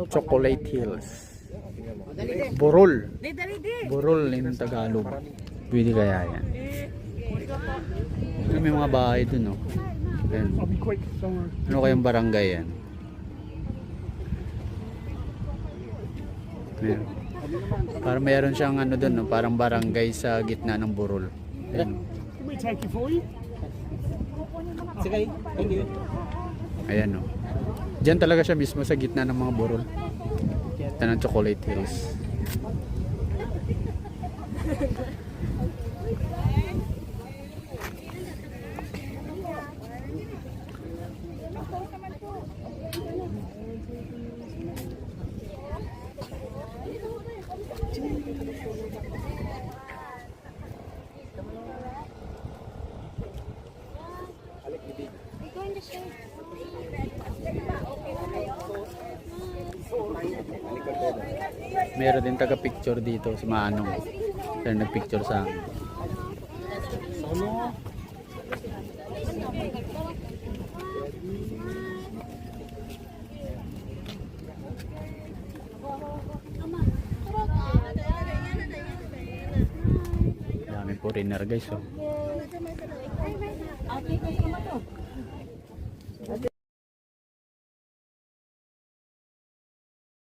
Chocolate Hills. Burol. Burol in Tagalog. Pwede kaya yan. May mga bahay dun, no? Ayan. Ano kayang barangay yan? Ayan. Parang meron siyang ano dun, no? Parang barangay sa gitna ng Burol. Ayan. Ayan, no? Diyan talaga siya mismo sa gitna ng mga Burol. Ito ng Chocolate Hills. Meron din taga-picture dito si Manong. Kaya nag-picture sa akin. Dami foreigner guys, oh.